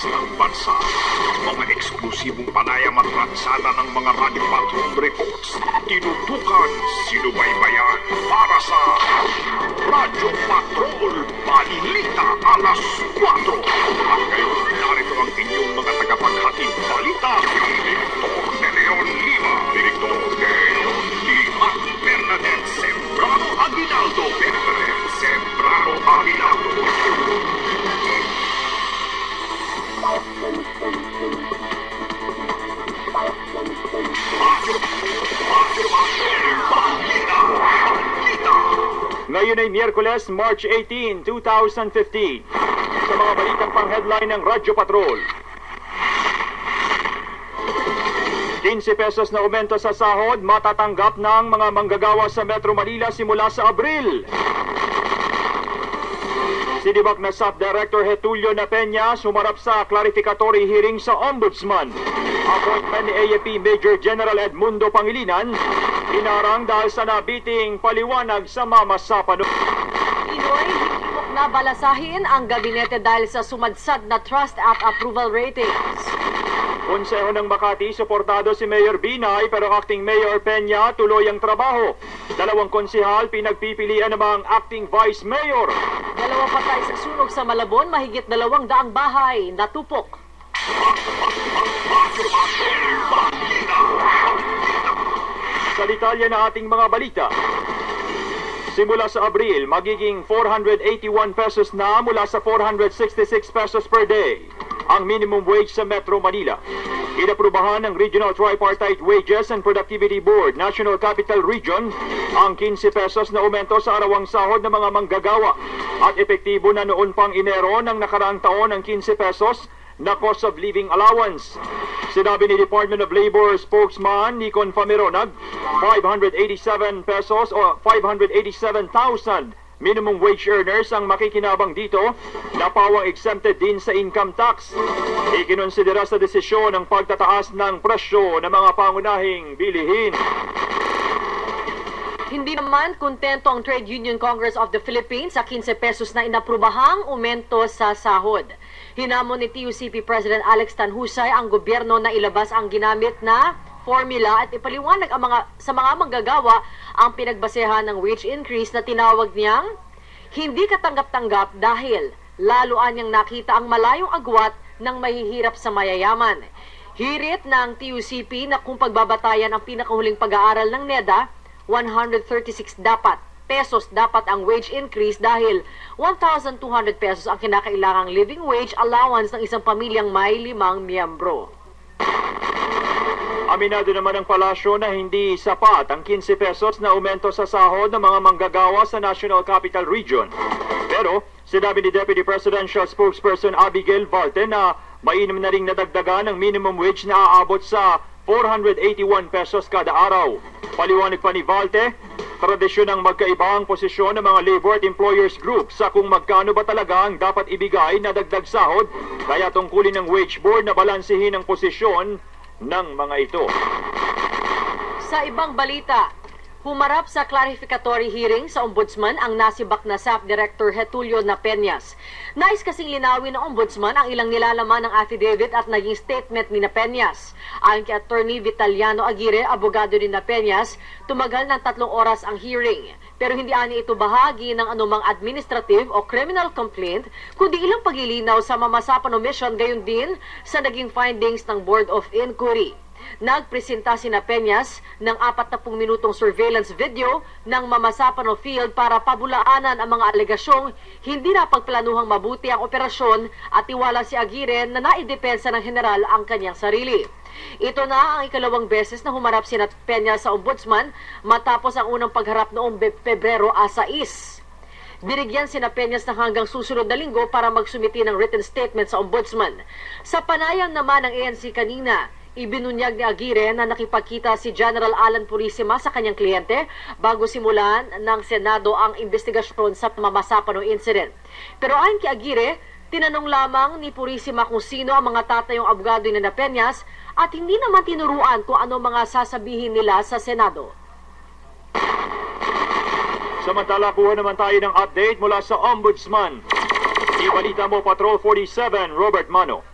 batas ng bansa. Mga eksklusibong panayam at ransada ng mga Radio Patrol reports. Tinutukan, sinubaybayan para sa Radio Patrol Balita alas 4. At ngayon, narito ang inyong mga tagapaghatid balita. Director de Leon Lima, Director de Leon Lima, Bernadette Sembrano Aguinaldo, Bernadette Sembrano Aguinaldo. Ngayon ay Miyerkules, March 18, 2015. Sa mga balitang pang-headline ng Radyo Patrol. 15 pesos na aumento sa sahod matatanggap ng mga manggagawa sa Metro Manila simula sa Abril. Sinibak na SAP Director Getulio Peña sumarap sa clarificatory hearing sa Ombudsman. Appointment ni AFP Major General Edmundo Pangilinan inarang dahil sa nabiting paliwanag sa mamasapano. Pinoy, himok na balasahin ang gabinete dahil sa sumadsad na Trust Act approval ratings. Konseho ng Makati, suportado si Mayor Binay pero acting Mayor Peña tuloy ang trabaho. Dalawang konsehal pinagpipilian namang acting Vice Mayor. Dalawa patay sa sunog sa Malabon, mahigit 200 bahay natupok. Sa detalye na ating mga balita. Simula sa Abril, magiging 481 pesos na mula sa 466 pesos per day ang minimum wage sa Metro Manila. Inaprubahan ng Regional Tripartite Wages and Productivity Board, National Capital Region, ang 15 pesos na aumento sa arawang sahod ng mga manggagawa at epektibo na noon pang Enero ng nakaraang taon ang 15 pesos na cost of living allowance. Sinabi ni Department of Labor spokesman Nicon Famironag, 587 pesos o 587,000 minimum wage earners ang makikinabang dito na pawang exempted din sa income tax. Ikinonsidera sa desisyon ang pagtataas ng presyo ng mga pangunahing bilihin. Hindi naman kontento ang Trade Union Congress of the Philippines sa 15 pesos na inaprubahang aumento sa sahod. Hinamon ni TUCP President Alex Tanhusay ang gobyerno na ilabas ang ginamit na formula at ipaliwanag sa mga manggagawa ang pinagbasehan ng wage increase na tinawag niyang hindi katanggap-tanggap dahil laluan niyang nakita ang malayong agwat ng mahihirap sa mayayaman. Hirit ng TUCP na kung pagbabatayan ang pinakahuling pag-aaral ng NEDA, 136 pesos dapat ang wage increase dahil 1,200 pesos ang kinakailangang living wage allowance ng isang pamilyang may 5 miyembro. Aminado naman ang palasyo na hindi sapat ang 15 pesos na aumento sa sahod ng mga manggagawa sa National Capital Region. Pero sinabi ni Deputy Presidential Spokesperson Abigail Valte na mainam na ring nadagdagan ang minimum wage na aabot sa 481 pesos kada araw. Paliwanag pa ni Valte, tradisyon ng magkaiba ang posisyon ng mga labor at employers group sa kung magkano ba talaga ang dapat ibigay na dagdag sahod, kaya tungkulin ng wage board na balansehin ang posisyon ng mga ito. Sa ibang balita, humarap sa clarificatory hearing sa Ombudsman ang nasibak na SAP Director Getulio Peñas. Nais kasing linawin ng Ombudsman ang ilang nilalaman ng affidavit at naging statement ni Peñas. Ayon kay Attorney Vitaliano Aguirre, abogado ni Peñas, tumagal ng 3 oras ang hearing. Pero hindi ani ito bahagi ng anumang administrative o criminal complaint, kundi ilang paglilinaw sa mamasapan omission gayon din sa naging findings ng Board of Inquiry. Nagpresenta si Peñas ng 40 minutong surveillance video ng Mamasapano Field para pabulaanan ang mga alegasyong hindi napagplanuhang mabuti ang operasyon at tiwala si Aguirre na naidepensa ng general ang kanyang sarili. Ito na ang ikalawang beses na humarap si Peñas sa Ombudsman matapos ang unang pagharap noong Pebrero 6. Binigyan si Peñas ng hanggang susunod na linggo para magsumiti ng written statement sa Ombudsman. Sa panayam naman ng ANC kanina, ibinunyag ni Aguirre na nakipagkita si General Alan Purisima sa kanyang kliyente bago simulan ng Senado ang investigasyon sa Mamasapano incident. Pero ayon kay Aguirre, tinanong lamang ni Purisima kung sino ang mga tatayong abogado ni Peñas at hindi naman tinuruan kung ano mga sasabihin nila sa Senado. Samantala, kuha naman tayo ng update mula sa Ombudsman. Ibalita mo, Patrol 47, Robert Mano.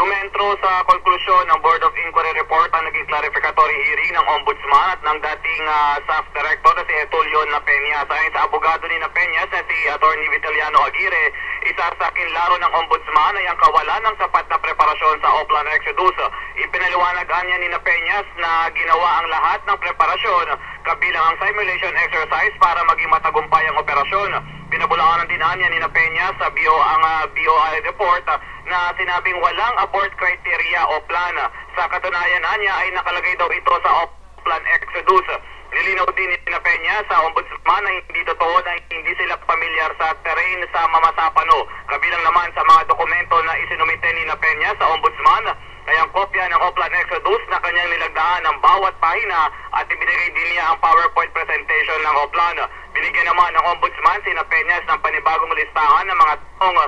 Lumentro sa konklusyon ng Board of Inquiry Report ang naging clarificatory hearing ng Ombudsman at ng dating SAF Director na si Getulio Peñas. Ayon sa abogado ni Peñas na si Atty. Vitaliano Aguirre, isa sa kinlaro ng Ombudsman ay ang kawalan ng sapat na preparasyon sa Oplan Exodus. Ipinaliwanagan niya ni Peñas na ginawa ang lahat ng preparasyon kabilang ang simulation exercise para maging matagumpay ang operasyon. Pinabulakan din niya ni Peñas sa BOI report na sinabing walang abort criteria o plan. Sa katunayan niya ay nakalagay daw ito sa Oplan Exodus. Nilinaw din ni Peñas sa Ombudsman na hindi totoo na hindi sila pamilyar sa terrain sa Mamasapano. Kabilang naman sa mga dokumento na isinumite ni Peñas sa Ombudsman ay ang kopya ng Oplan Exodus na kanyang nilagdaan ng bawat pahina at ibinigay din niya ang PowerPoint presentation ng Oplan. Binigyan naman ng Ombudsman si Peñas ng panibagong listahan ng mga tanong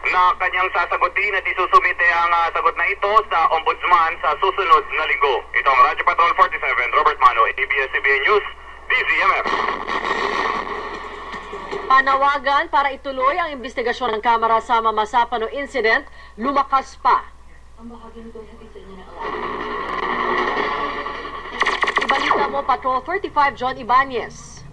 na kanyang sasagutin at isusumite ang sagot na ito sa Ombudsman sa susunod na linggo. Ito ang Radyo Patrol 47, Robert Mano, ABS-CBN News, DZMF. Panawagan para ituloy ang investigasyon ng Kamara sa Mamasapano incident, lumakas pa. Ang bahaging ito hatid sa inyo na Ibalita mo, Patrol 35, John Ibanez.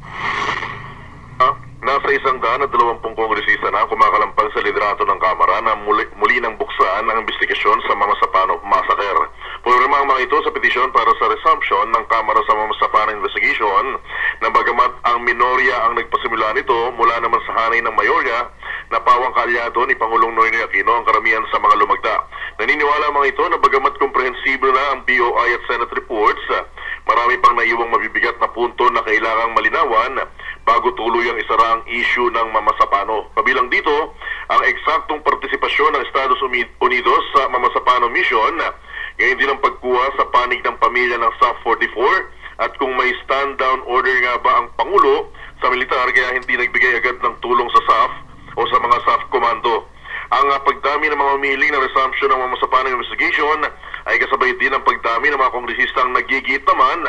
Nasa 120 kongresista na kumakalampag sa liderato ng Kamara na muli nang buksan ang investigasyon sa Mamasapano Massacre. Pumirma ang mga ito sa petisyon para sa resumption ng Kamara sa Mamasapano Investigation na bagamat ang minorya ang nagpasimula nito mula naman sa hanay ng mayorya na pawang kaalyado ni Pangulong Noynoy Aquino ang karamihan sa mga lumagda. Naniniwala ang mga ito na bagamat komprehensible na ang BOI at Senate reports, marami pang naiwang mabibigat na punto na kailangang malinawan bago tuloy ang isara ang issue ng Mamasapano. Kabilang dito, ang eksaktong partisipasyon ng Estados Unidos sa Mamasapano Mission, ngayon din ang pagkuha sa panig ng pamilya ng SAF 44 at kung may stand-down order nga ba ang Pangulo sa militar kaya hindi nagbigay agad ng tulong sa SAF o sa mga SAF Commando. Ang pagdami ng mga umihiling na resumption ng Mamasapano investigation ay kasabay din ang pagdami ng mga kongresistang nagigit naman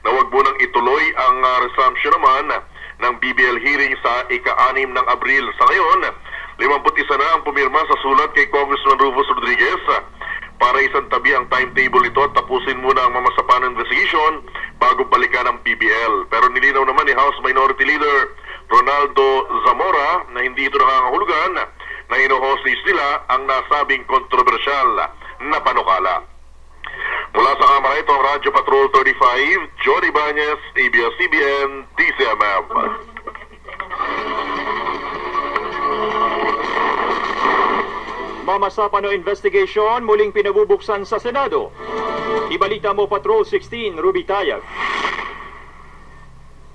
na wag mo nang ituloy ang resumption naman ng BBL hearing sa ika-6 ng Abril. Sa ngayon, 51 na ang pumirma sa sulat kay Congressman Rufus Rodriguez para isang tabi ang timetable nito at tapusin muna ang Mamasapano investigation bago balikan ang BBL. Pero nilinaw naman ni House Minority Leader Ronaldo Zamora na hindi ito nangangahulugan na ino-hostage nila ang nasabing kontrobersyal na panukala. Mula sa Kamara, ito ang Radyo Patrol 35, John Ibanez, ABS-CBN, DZMF. Mamasapano investigation muling pinabubuksan sa Senado. Ibalita mo, Patrol 16, Ruby Tayag.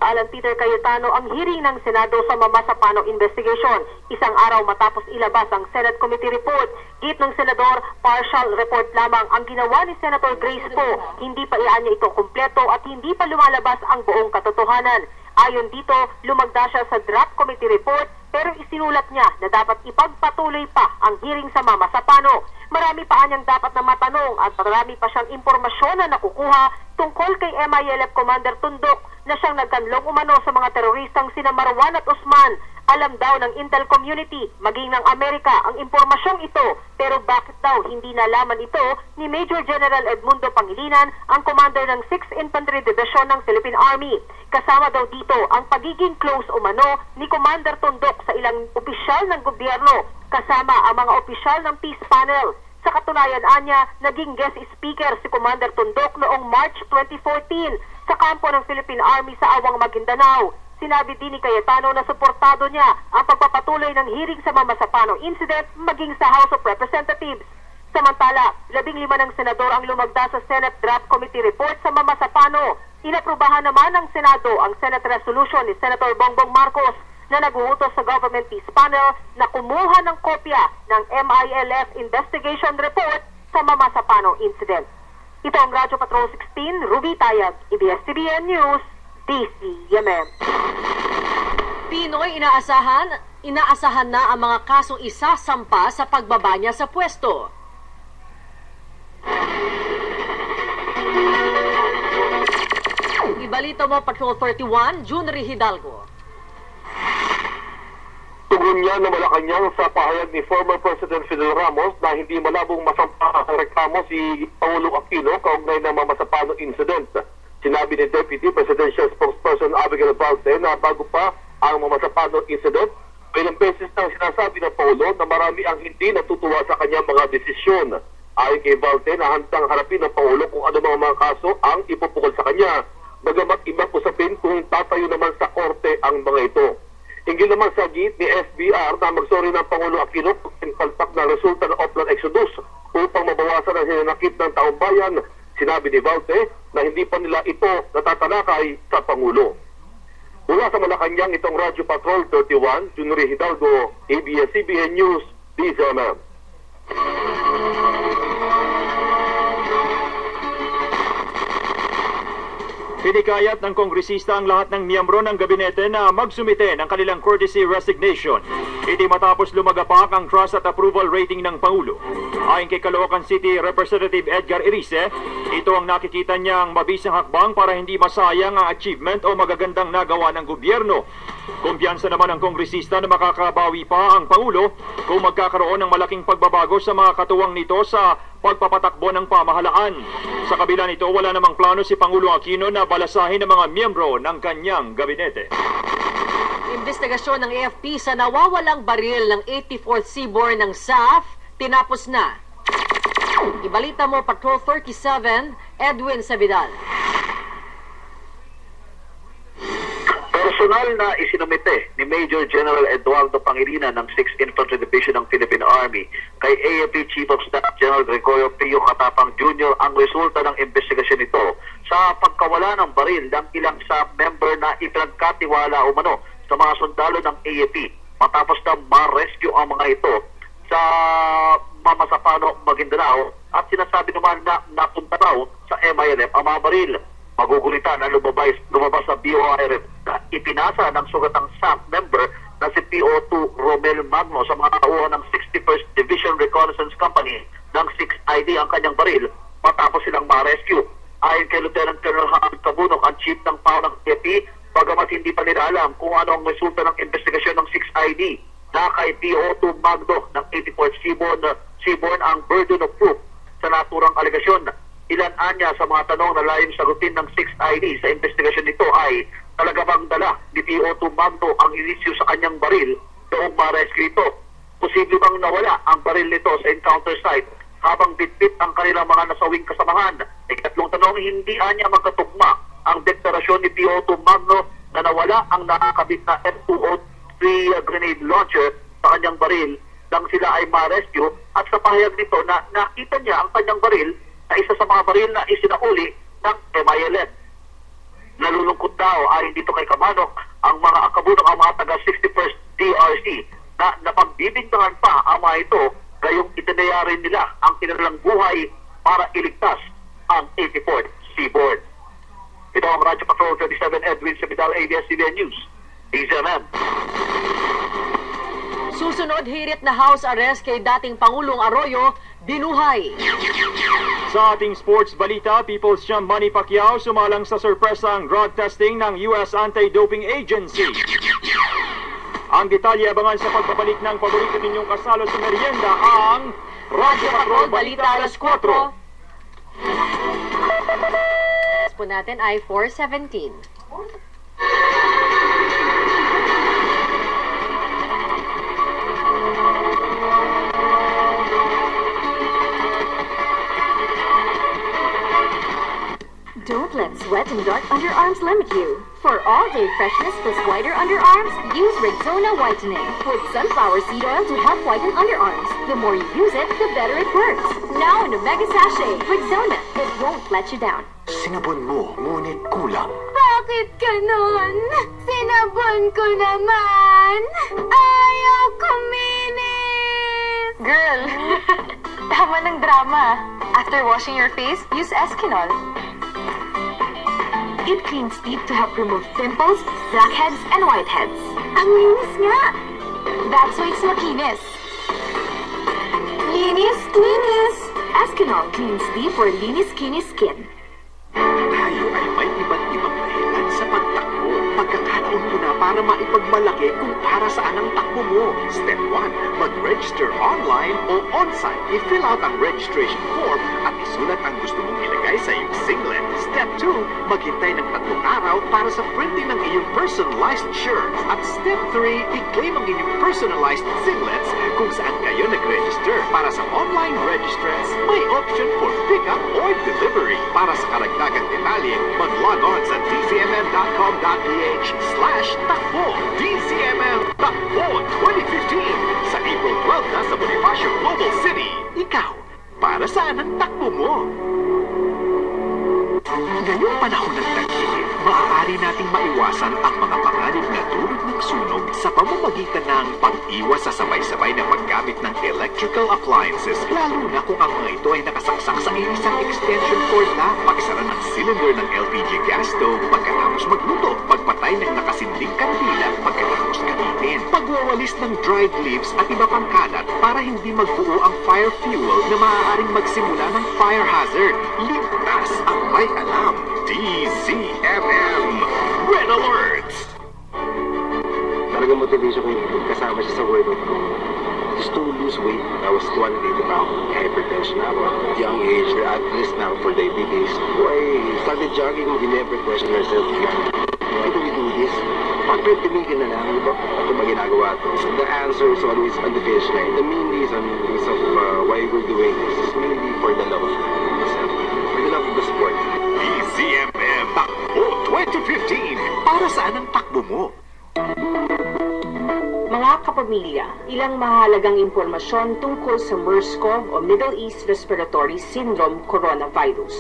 Alan Peter Cayetano ang hearing ng Senado sa Mamasapano investigation. Isang araw matapos ilabas ang Senate Committee report, git ng Senador, partial report lamang ang ginawa ni Senator Grace Poe. Hindi pa iyan niya ito kumpleto at hindi pa lumalabas ang buong katotohanan. Ayon dito, lumagda siya sa draft committee report pero isinulat niya na dapat ipagpatuloy pa ang hearing sa Mamasapano. Marami pa anyang dapat na matanong at marami pa siyang impormasyon na nakukuha tungkol kay MILF Commander Tundok na siyang nagkanlong umano sa mga teroristang sina Marwan at Usman. Alam daw ng Intel community, maging ng Amerika, ang impormasyong ito. Pero bakit daw hindi nalaman ito ni Major General Edmundo Pangilinan, ang commander ng 6th Infantry Division ng Philippine Army? Kasama daw dito ang pagiging close umano ni Commander Tundok sa ilang opisyal ng gobyerno, kasama ang mga opisyal ng Peace Panel. Sa katunayan anya, naging guest speaker si Commander Tundok noong March 2014 sa kampo ng Philippine Army sa Awang Maguindanao. Sinabi din ni Cayetano na suportado niya ang pagpapatuloy ng hearing sa Mamasapano incident maging sa House of Representatives. Samantala, 15 ng senador ang lumagda sa Senate Draft Committee Report sa Mamasapano. Inaprubahan naman ng Senado ang Senate Resolution ni Senator Bongbong Marcos na naguutos sa Government Peace Panel na kumuha ng kopya ng MILF Investigation Report sa Mamasapano incident. Ito ang Radyo Patrol 16, Ruby Tayag, ABS-CBN News, DZMM. Pinoy inaasahan na ang mga kasong isasampa sa pagbaba niya sa pwesto. Ibalita mo, Patrol 31, Junry Hidalgo. Pinunya ng Malacanang sa pahayag ni former President Fidel Ramos na hindi malabong masampa ang reklamo si Pangulo Aquino kaugnay ng Mamasapano incident. Sinabi ni Deputy Presidential Spokesperson Abigail Valte na bago pa ang Mamasapano incident, ilang beses nang sinasabi ng Pangulo na marami ang hindi natutuwa sa kanyang mga desisyon. Ayon kay Valte na handang harapin ng Pangulo kung ano mga kaso ang ipupukol sa kanya. Bagamat ibang usapin kung tatayo naman sa korte ang mga ito. Hinggil naman sa git ni SBR na magsori ng Pangulo Aquino kung palpak na resulta ng Oplan Exodus upang mabawasan ang hinanakit ng taong bayan. Sinabi ni Valte na hindi pa nila ito natatalakay sa Pangulo. Mula sa Malacanang, itong Radyo Patrol 31, Junry Hidalgo, ABS-CBN News, DZMM. Pinikayat ng kongresista ang lahat ng miyembro ng gabinete na magsumite ng kanilang courtesy resignation. Iti matapos lumagapak ang trust at approval rating ng Pangulo. Ayon kay Caloocan City Representative Edgar Erice, ito ang nakikita niyang mabisang hakbang para hindi masayang ang achievement o magagandang nagawa ng gobyerno. Kumpiyansa naman ang kongresista na makakabawi pa ang Pangulo kung magkakaroon ng malaking pagbabago sa mga katuwang nito sa pagpapatakbo ng pamahalaan. Sa kabila nito, wala namang plano si Pangulong Aquino na balasahin ng mga miyembro ng kanyang gabinete. Investigasyon ng AFP sa nawawalang baril ng 84th Seaborne ng SAF, tinapos na. Ibalita mo, Patrol 37, Edwin Sabidal. Personal na isinumite ni Major General Eduardo Pangilinan ng 6th Infantry Division ng Philippine Army kay AFP Chief of Staff General Gregorio Pio Katapang Jr. ang resulta ng investigasyon nito sa pagkawala ng baril ng ilang SAF member na ipinagkatiwala umano sa mga sundalo ng AFP matapos na ma-rescue ang mga ito sa Mamasapano, Maguindanao at sinasabi naman na napunta raw sa MILF ang mga baril. Magugulitan na lumabas sa BOIRF na ipinasa ng sugatang SAF member na si PO2 Romel Magno sa mga tauhan ng 61st Division Reconnaissance Company ng 6ID ang kanyang baril matapos silang ma-rescue. Ayon kay Lieutenant Colonel Hamid Cabunok, ang chief ng PAO ng AFP, bagamat hindi pa nila alam kung ano ang resulta ng investigasyon ng 6ID na kay PO2 Magno ng 84th Seaborne ang burden of proof sa naturang alegasyon. Ilan anya sa mga tanong na layong sagutin ng 6ID sa investigasyon nito ay talaga bang dala ni PO2 Magno ang inisyu sa kanyang baril noong ma-rescue ito? Posible bang nawala ang baril nito sa encounter site habang bitbit ang kanilang mga nasawing kasamahan? Ikatlong tanong, hindi anya magkatugma ang deklarasyon ni PO2 Magno na nawala ang nakakabit na M203 grenade launcher sa kanyang baril nang sila ay ma-rescue at sa pahayag nito na nakita niya ang kanyang baril na isa sa mga baril na isinauli ng MILF. Nalulungkot daw ayon dito kay Kamanok ang mga akabunok ang mga taga 61st DRC na napagbibintangan pa ang mga ito gayong itinayarin nila ang kanilang buhay para iligtas ang 84th Seaboard. Ito ang Radyo Patrol 37 Edwin Sabidal, ABS-CBN News, DZMM. Susunod, hirit na house arrest kay dating Pangulong Arroyo, binuhay. Sa ating sports balita, People's Champ Manny Pacquiao sumalang sa sorpresang drug testing ng US Anti-Doping Agency. Ang detalye abangan sa pagbabalik ng paborito ninyong kasalo sa merienda, ang Radyo Patrol Balita alas 4. Po natin ay 4:17. Don't let sweat and dark underarms limit you. For all-day freshness plus whiter underarms, use Rexona Whitening with sunflower seed oil to help whiten underarms. The more you use it, the better it works. Now in a mega sachet, Rexona, it won't let you down. Sinabon mo, ngunit kulang. Bakit ganon? Sinabon ko naman. Ayaw kuminis. Girl, tama ng drama. After washing your face, use Eskinol. It cleans teeth to help remove pimples, blackheads, and whiteheads. Ang linis nga! That's why it's makinis. Linis, linis! Eskinol cleans teeth for linis, skinny skin. Tayo ay may iba't ibang dahilan sa pagtakbo. Pagkakataon mo na para maipagmalaki kung para saan ang takbo mo. Step 1, mag-register online o on-site. I-fill out ang registration form at isulat ang gusto mong ilagay sa iyong singlet. Step 2, maghintay ng 3 araw para sa printing ng iyong personalized shirts. At Step 3, i-claim ang inyong personalized singlets kung saan kayo nag-register. Para sa online registrants, may option for pickup or delivery. Para sa karagdagang detalye, mag-log on sa dcmm.com.ph/takbo. DCMM Takbo 2015 sa April 12 na sa Bonifacio Global City. Ikaw, para saan ang takbo mo? Ngayong panahon ng tag-init, maaari nating maiwasan ang mga panganib na dulot ng sunog sa pamamagitan ng pag-iwas sa sabay-sabay na paggamit ng electrical appliances, lalo na kung ang mga ito ay nakasaksak sa isang extension cord na pagsara ng cylinder ng LPG gas stove pagkatapos magluto, pagpatay ng nakasinding kandila pagkatapos gamitin, pagwawalis ng dried leaves at iba pang kalat para hindi magbuo ang fire fuel na maaaring magsimula ng fire hazard. Ligtas ang may alam. DZMM Red Alert! Talagang motivation ko yung kasama siya sa workout ko. Just to lose weight. I was 280 pounds. Hypertension na ako. Young age, at risk na for diabetes. So I started jogging. We never question ourselves. Why do we do this? Bakit tumigil na lang? Ito ba ginagawa ito? The answer is always on the finish line. The main reason of why we're doing this is mainly for the love of myself. For the love of the sport. DZMM Takbo 2015. Para saan ang takbo mo? Mga kapamilya, ilang mahalagang impormasyon tungkol sa MERS-CoV o Middle East Respiratory Syndrome coronavirus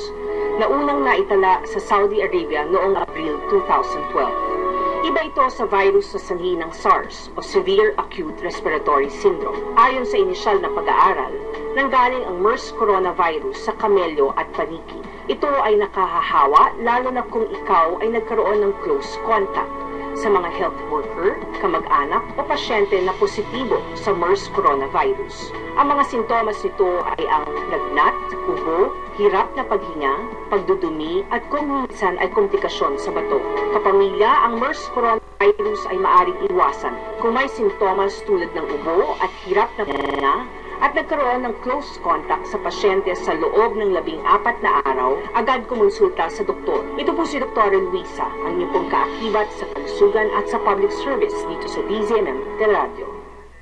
na unang naitala sa Saudi Arabia noong Abril 2012. Iba ito sa virus sa sanhi ng SARS o Severe Acute Respiratory Syndrome. Ayon sa inisyal na pag-aaral, nanggaling ang MERS coronavirus sa kamelyo at paniki. Ito ay nakahahawa lalo na kung ikaw ay nagkaroon ng close contact sa mga health worker, kamag-anak o pasyente na positibo sa MERS coronavirus. Ang mga sintomas nito ay ang lagnat, ubo, hirap na paghinga, pagdudumi at kung minsan ay komplikasyon sa bato. Kapamilya, ang MERS coronavirus ay maaaring iwasan kung may sintomas tulad ng ubo at hirap na paghinga at nagkaroon ng close contact sa pasyente sa loob ng 14 na araw, agad kumonsulta sa doktor. Ito po si Dr. Luisa, ang inyong pong kaakibat sa kalusugan at sa public service dito sa DZMM Teleradyo.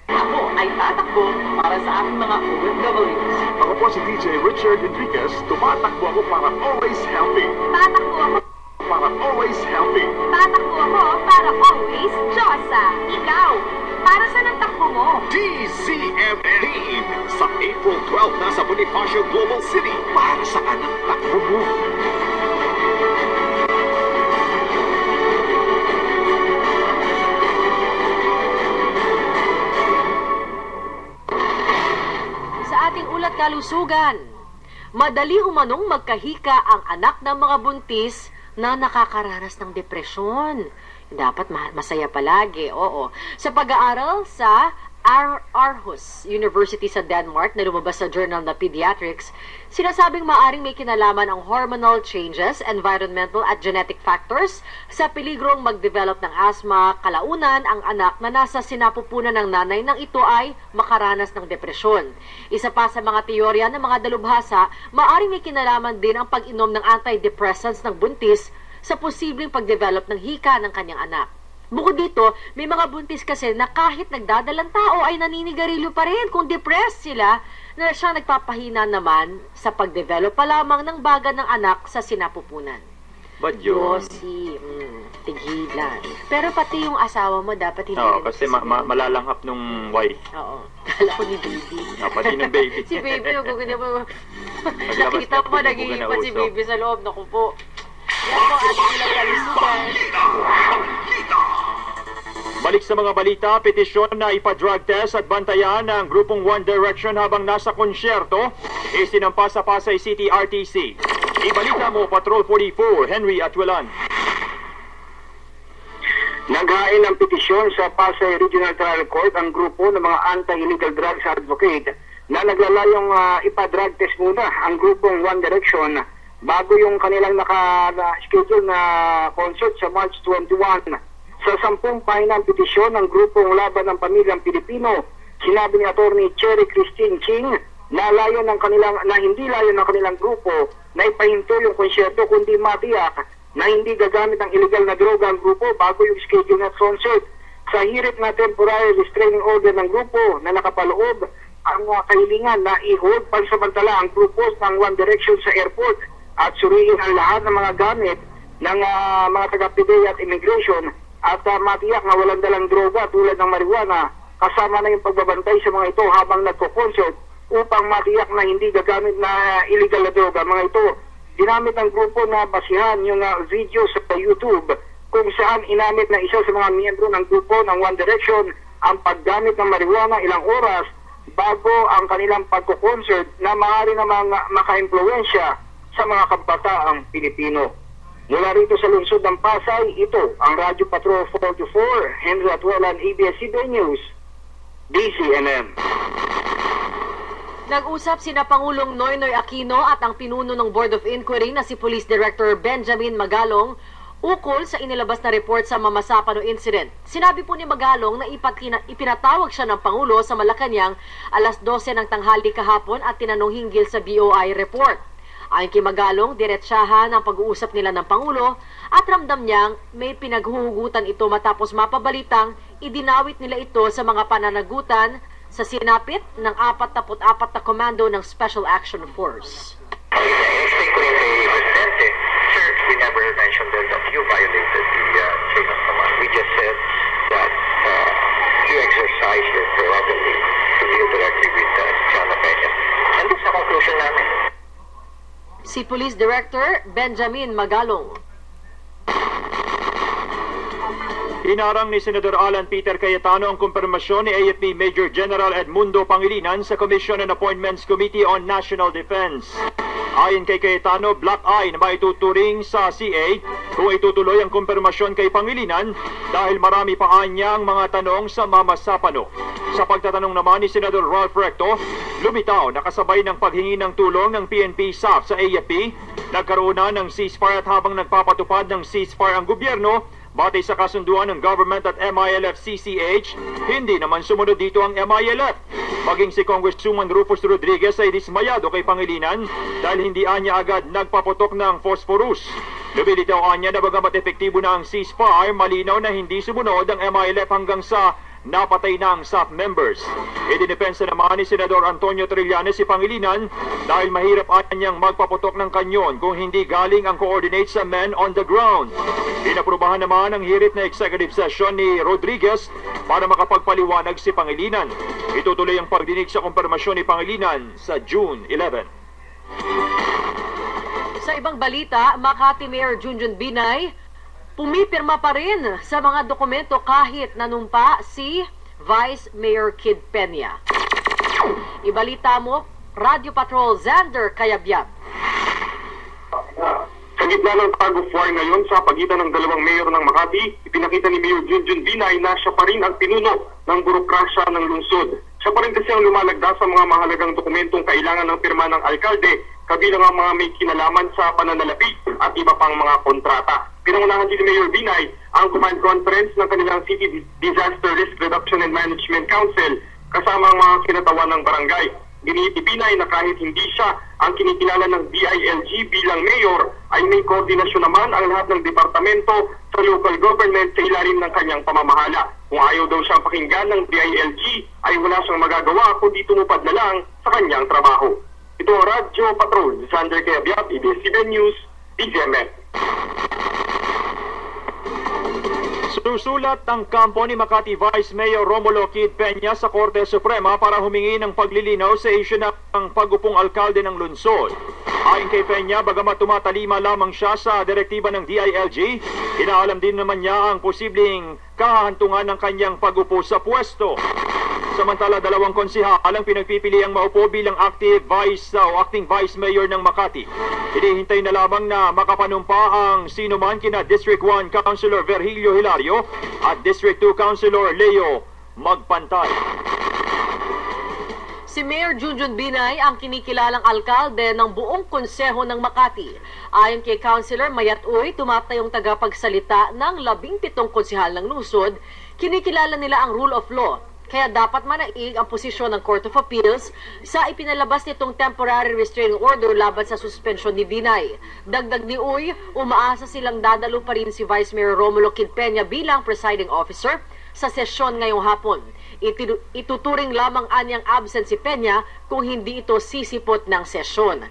Ako ay tatakbo para sa aking mga OFWs. Ako po si DJ Richard Enriquez. Tumatakbo ako para always healthy. Tatakbo ako Para always healthy. Tatakbo ako para always Diyosa. Ikaw, para saan ang takbo mo? DZMM sa April 12 na sa Bonifacio Global City. Para saan ang takbo mo? Sa ating ulat kalusugan, madali umanong magkahika ang anak ng mga buntis na nakakaranas ng depresyon. Dapat masaya palagi, oo. Sa pag-aaral sa Aarhus University sa Denmark na lumabas sa journal na Pediatrics, sinasabing maaring may kinalaman ang hormonal changes, environmental at genetic factors sa peligrong mag-develop ng asthma, kalaunan ang anak na nasa sinapupunan ng nanay nang ito ay makaranas ng depresyon. Isa pa sa mga teorya ng mga dalubhasa, maaring may kinalaman din ang pag-inom ng antidepressants ng buntis sa posibleng pag-develop ng hika ng kanyang anak. Bukod dito, may mga buntis kasi na kahit nagdadalang tao ay naninigarilyo pa rin kung depressed sila na siya nagpapahina naman sa pag-develop pa lamang ng baga ng anak sa sinapupunan. Ba't yun? Yosi, tigilan. Pero pati yung asawa mo dapat hindi. Oo, kasi malalanghap nung wife. Oo. Kala ko ni baby. Pati ng baby. Si baby, gugunin mo. Nakita mo, nag-iipan si baby sa loob. Naku po. Yan po, ating ilang kalusugan. Balik sa mga balita, petisyon na ipa-drug test at bantayan ng grupong One Direction habang nasa konsyerto, isinampa sa Pasay City RTC. Ibalita mo, Patrol 44, Henry Atuelan. Naghain ng petisyon sa Pasay Regional Trial Court ang grupo ng mga anti-illegal drugs advocate na naglalayong ipa-drug test muna ang grupong One Direction bago yung kanilang naka-schedule na concert sa March 21 Sa 10 pahinang petisyon ng grupong Laban ng Pamilyang Pilipino, sinabi ni Atty. Cherry Christine Ching na hindi layon ng kanilang grupo na ipahinto yung konsyerto kundi matiyak na hindi gagamit ng illegal na droga ang grupo bago yung schedule na concert. Sa hirit na temporary restraining order ng grupo na nakapaloob ang kahilingan na i-hold pansamantala ang grupo ng One Direction sa airport at suriin ang lahat ng mga gamit ng mga taga-PDEA at immigration at matiyak na walang dalang droga tulad ng marijuana kasama na yung pagbabantay sa mga ito habang nagko-concert upang matiyak na hindi gagamit na illegal na droga. Mga ito, ginamit ng grupo na basihan yung video sa YouTube kung saan inamit na isa sa mga miyembro ng grupo ng One Direction ang paggamit ng marijuana ilang oras bago ang kanilang pagko-concert na maaari namang maka-impluwensya sa mga kabataang Pilipino. Mula rito sa lungsod ng Pasay, ito ang Radyo Patrol 44, Henry Atuelan, ABS-CBN News, DCMM. Nag-usap sina Pangulong Noynoy Aquino at ang pinuno ng Board of Inquiry na si Police Director Benjamin Magalong ukol sa inilabas na report sa Mamasapano incident. Sinabi po ni Magalong na ipinatawag siya ng Pangulo sa Malacanang alas 12 ng tanghali kahapon at tinanong hinggil sa BOI report. Ayon kay Magalong, diretsahan ang pag-uusap nila ng Pangulo at ramdam niyang may pinaghuhugutan ito matapos mapabalitang idinawit nila ito sa mga pananagutan sa sinapit ng 44 na komando ng Special Action Force. Sir, we never mentioned that you violated the chain of command. We just said that you exercise your prerogative to deal directly with John Peña. And that's the conclusion namin. Si Police Director Benjamin Magalong. Hinarang ni Senador Alan Peter Cayetano ang kumpirmasyon ni AFP Major General Edmundo Pangilinan sa Commission on Appointments Committee on National Defense. Ayon kay Cayetano, black eye na maituturing sa CA kung itutuloy ang kumpirmasyon kay Pangilinan dahil marami pa anyang mga tanong sa Mamasapano. Sa pagtatanong naman ni Senador Ralph Recto, lumitaw na kasabay ng paghingi ng tulong ng PNP SAF sa AFP, nagkaroon na ng ceasefire at habang nagpapatupad ng ceasefire ang gobyerno, batay sa kasunduan ng government at MILF-CCH, hindi naman sumunod dito ang MILF. Maging si Congresswoman Rufus Rodriguez ay dismayado kay Pangilinan dahil hindi anya agad nagpaputok ng phosphorus. Lumilitaw anya na bagamat epektibo na ang ceasefire, malinaw na hindi sumunod ang MILF hanggang sa napatay na ang SAF members. Idinipensa naman ni Senador Antonio Trillanes si Pangilinan dahil mahirap anyang magpaputok ng kanyon kung hindi galing ang coordinate sa men on the ground. Inaprubahan naman ang hirit na executive session ni Rodriguez para makapagpaliwanag si Pangilinan. Itutuloy ang pagdinig sa kumpirmasyon ni Pangilinan sa June 11. Sa ibang balita, Makati Mayor Junjun Binay pumipirma pa rin sa mga dokumento kahit nanumpa si Vice Mayor Kid Peña. Ibalita mo, Radio Patrol Xander Cayabyab. Sa gitna ng tug of war ngayon sa pagitan ng dalawang mayor ng Makati, ipinakita ni Mayor Junjun Binay na siya pa rin ang pinuno ng burokrasya ng lungsod. Siya pa rin kasi ang lumalagda sa mga mahalagang dokumentong kailangan ng pirma ng alkalde, kabilang ang mga may kinalaman sa pananalapi at iba pang mga kontrata. Pinangunahan din ni Mayor Binay ang command conference ng kanilang City Disaster Risk Reduction and Management Council kasama ang mga kinatawan ng barangay. Giniit ni Binay na kahit hindi siya ang kinikilala ng DILG bilang mayor, ay may koordinasyon naman ang lahat ng departamento sa local government sa ilalim ng kanyang pamamahala. Kung ayaw daw siyang pakinggan ng DILG, ay wala siyang magagawa kundi tumupad na lang sa kanyang trabaho. Ito ang Radio Patrol, Sander Cayabyab, ABS-CBN News, DZMF. Susulat ang kampo ni Makati Vice Mayor Romulo Kid Peña sa Korte Suprema para humingi ng paglilinaw sa isyu ng pag-upong alkalde ng lungsod. Ayon kay Peña, bagamat tumatalima lamang siya sa direktiba ng DILG, inaalam din naman niya ang posibleng kahahantungan ng kanyang pag-upo sa pwesto. Samantala, dalawang konsihal ang pinagpipiliang maupo bilang acting vice mayor ng Makati. Hinihintay na lamang na makapanumpa ang sinuman kina District 1 Councilor Virgilio Hilario at District 2 Councilor Leo Magpantay. Si Mayor Junjun Binay ang kinikilalang alkalde ng buong konseho ng Makati. Ayon kay Councilor Mayat Uy, tumatayong tagapagsalita ng 17 konsehal ng lungsod, kinikilala nila ang rule of law. Kaya dapat manaig ang posisyon ng Court of Appeals sa ipinalabas nitong temporary restraining order laban sa suspensyon ni Binay. Dagdag ni Uy, umaasa silang dadalo pa rin si Vice Mayor Romulo Kid Peña bilang presiding officer sa sesyon ngayong hapon. Ituturing lamang anyang absent si Peña kung hindi ito sisipot ng sesyon.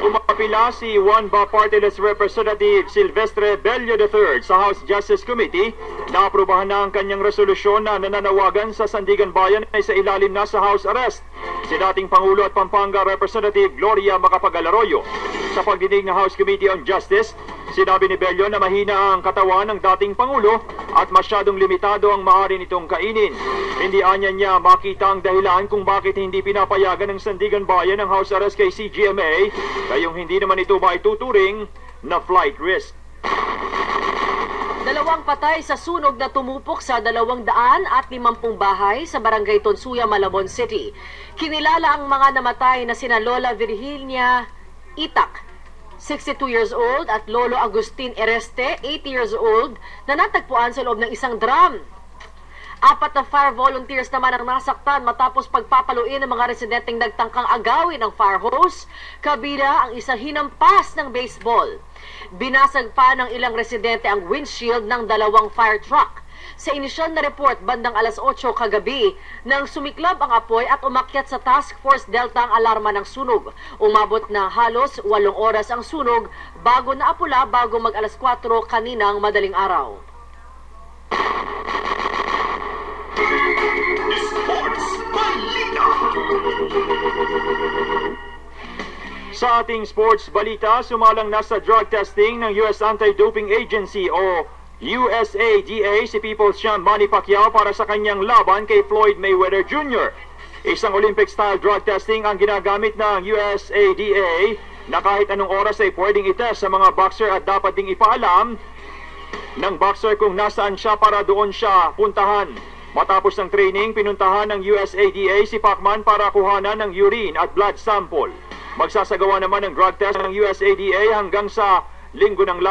Umapila si One-Ba Party List Representative Silvestre Bello III sa House Justice Committee na aprubahan na ang kanyang resolusyon na nananawagan sa Sandigan Bayan ay sa ilalim na sa house arrest si dating Pangulo at Pampanga Representative Gloria Macapagal-Arroyo. Sa pagdinig ng House Committee on Justice, sinabi ni Bello na mahina ang katawan ng dating Pangulo at masyadong limitado ang maaari nitong kainin. Hindi anya niya makita ang dahilan kung bakit hindi pinapayagan ng Sandigan Bayan ang house arrest kay CGMA, kayong hindi naman ito maituturing na flight risk. Dalawang patay sa sunog na tumupok sa 250 bahay sa Barangay Tonsuya, Malabon City. Kinilala ang mga namatay na sina Lola Virginia Itak, 62 years old, at Lolo Agustin Ereste, 80 years old, na natagpuan sa loob ng isang drum. 4 na fire volunteers naman ang nasaktan matapos pagpapaluin ng mga residenteng nagtangkang agawin ang fire hose, kabila ang isa hinampas ng baseball. Binasag pa ng ilang residente ang windshield ng 2 fire truck. Sa inisyal na report, bandang alas 8 kagabi, nang sumiklab ang apoy at umakyat sa Task Force Delta ang alarma ng sunog. Umabot na halos 8 oras ang sunog bago naapula bago mag alas 4 kaninang madaling araw. Sports Balita. Sa ating sports balita, sumalang na sa drug testing ng US Anti-Doping Agency o USADA si People's Champ Manny Pacquiao para sa kanyang laban kay Floyd Mayweather Jr. Isang Olympic-style drug testing ang ginagamit ng USADA na kahit anong oras ay pwedeng itest sa mga boxer at dapat ding ipaalam ng boxer kung nasaan siya para doon siya puntahan. Matapos ng training, pinuntahan ng USADA si Pacman para kuhanan ng urine at blood sample. Magsasagawa naman ng drug test ng USADA hanggang sa linggo ng